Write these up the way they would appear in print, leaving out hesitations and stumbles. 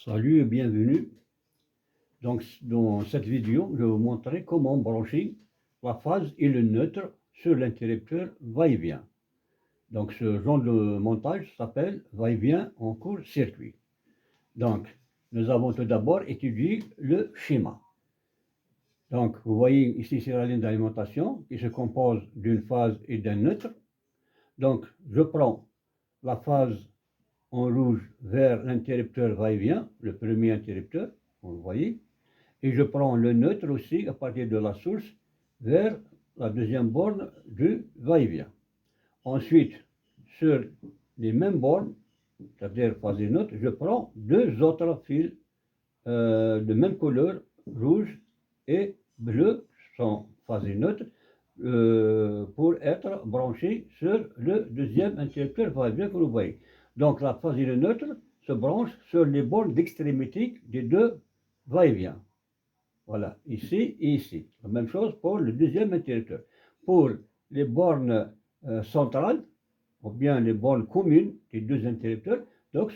Salut et bienvenue. Donc, dans cette vidéo, je vais vous montrer comment brancher la phase et le neutre sur l'interrupteur va-et-vient. Donc, ce genre de montage s'appelle va-et-vient en court-circuit. Donc, nous avons tout d'abord étudié le schéma. Donc, vous voyez ici, c'est la ligne d'alimentation qui se compose d'une phase et d'un neutre. Donc, je prends la phase en rouge vers l'interrupteur va-et-vient, le premier interrupteur, vous voyez. Et je prends le neutre aussi à partir de la source vers la deuxième borne du va-et-vient. Ensuite, sur les mêmes bornes, c'est-à-dire phase et neutre, je prends deux autres fils de même couleur, rouge et bleu, sans phase et neutre, pour être branchés sur le deuxième interrupteur va-et-vient que vous voyez. Donc la phase et le neutre se branchent sur les bornes d'extrémité des deux va-et-vient. Voilà, ici et ici. La même chose pour le deuxième interrupteur. Pour les bornes centrales, ou bien les bornes communes des deux interrupteurs, donc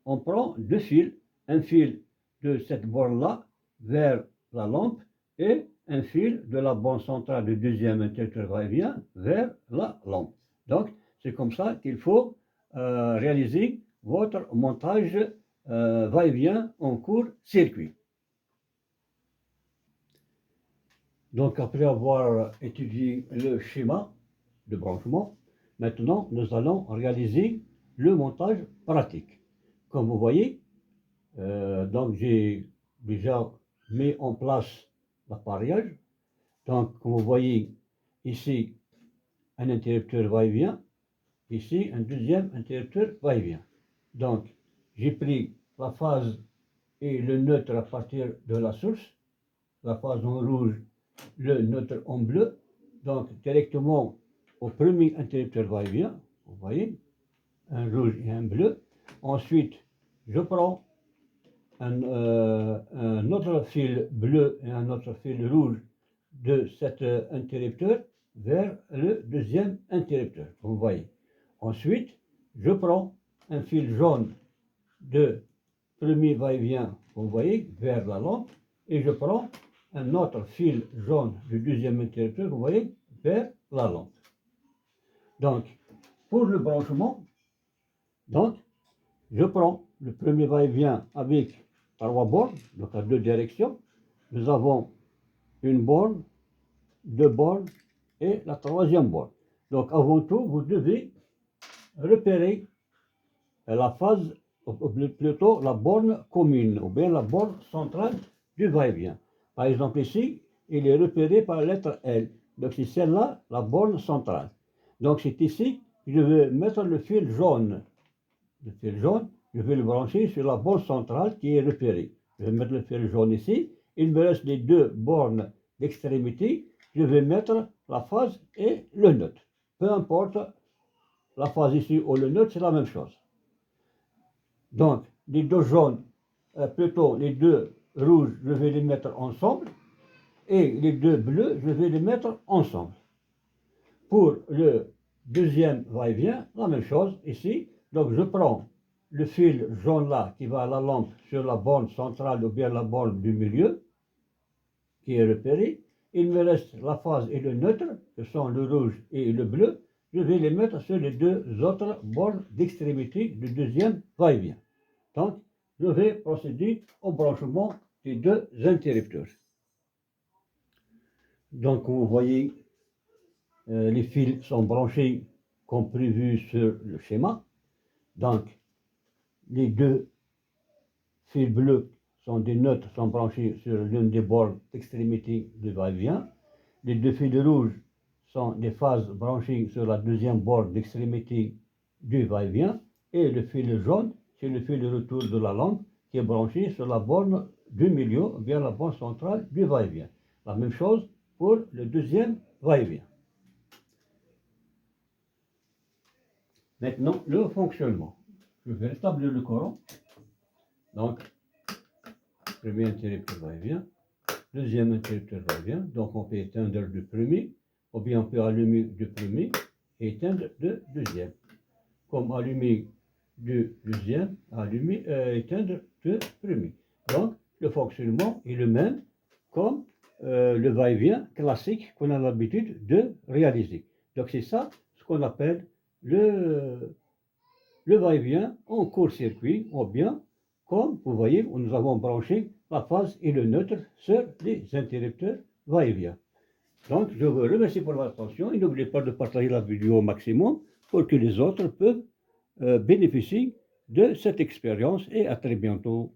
on prend deux fils, un fil de cette borne-là vers la lampe et un fil de la borne centrale du deuxième interrupteur va-et-vient vers la lampe. Donc, c'est comme ça qu'il faut réaliser votre montage va-et-vient en court-circuit. Donc, après avoir étudié le schéma de branchement, maintenant, nous allons réaliser le montage pratique. Comme vous voyez, donc j'ai déjà mis en place l'appareillage. Donc, comme vous voyez, ici, un interrupteur va-et-vient, ici, un deuxième interrupteur va-et-vient. Donc, j'ai pris la phase et le neutre à partir de la source, la phase en rouge, le neutre en bleu, donc directement au premier interrupteur va-et-vient, vous voyez, un rouge et un bleu. Ensuite, je prends un autre fil bleu et un autre fil rouge de cet interrupteur vers le deuxième interrupteur, vous voyez. Ensuite, je prends un fil jaune de premier va-et-vient, vous voyez, vers la lampe, et je prends un autre fil jaune du deuxième interrupteur, vous voyez, vers la lampe. Donc, pour le branchement, donc, je prends le premier va-et-vient avec trois bornes, donc à deux directions. Nous avons une borne, deux bornes et la troisième borne. Donc, avant tout, vous devez repérer la phase, ou plutôt la borne commune, ou bien la borne centrale du va-et-vient. Par exemple, ici, il est repéré par la lettre L. Donc, c'est celle-là, la borne centrale. Donc, c'est ici que je vais mettre le fil jaune. Le fil jaune, je vais le brancher sur la borne centrale qui est repérée. Je vais mettre le fil jaune ici. Il me reste les deux bornes d'extrémité. Je vais mettre la phase et le neutre. Peu importe la phase ici ou le neutre, c'est la même chose. Donc, les deux jaunes, plutôt les deux rouges, je vais les mettre ensemble. Et les deux bleus, je vais les mettre ensemble. Pour le deuxième va-et-vient, la même chose ici. Donc, je prends le fil jaune là qui va à la lampe sur la borne centrale ou bien la borne du milieu, qui est repérée. Il me reste la phase et le neutre, que sont le rouge et le bleu. Je vais les mettre sur les deux autres bornes d'extrémité du deuxième va-et-vient. Donc, je vais procéder au branchement des deux interrupteurs. Donc, vous voyez, les fils sont branchés comme prévu sur le schéma. Donc, les deux fils bleus sont des neutres, sont branchés sur l'une des bornes d'extrémité du va-et-vient. Les deux fils rouges sont des phases branchées sur la deuxième borne d'extrémité du va-et-vient. Et le fil jaune, c'est le fil de retour de la lampe qui est branché sur la borne du milieu, vers la borne centrale du va-et-vient. La même chose pour le deuxième va-et-vient. Maintenant, le fonctionnement. Je vais rétablir le courant. Donc, premier interrupteur va-et-vient, deuxième interrupteur va-et-vient. Donc, on peut éteindre le premier, ou bien on peut allumer le premier et éteindre le deuxième. Comme allumer du deuxième à éteindre le premier. Donc, le fonctionnement est le même comme le va-et-vient classique qu'on a l'habitude de réaliser. Donc, c'est ça ce qu'on appelle le va-et-vient en court-circuit, ou bien, comme vous voyez, nous avons branché la phase et le neutre sur les interrupteurs va-et-vient. Donc, je vous remercie pour votre attention et n'oubliez pas de partager la vidéo au maximum pour que les autres peuvent bénéficier de cette expérience et à très bientôt.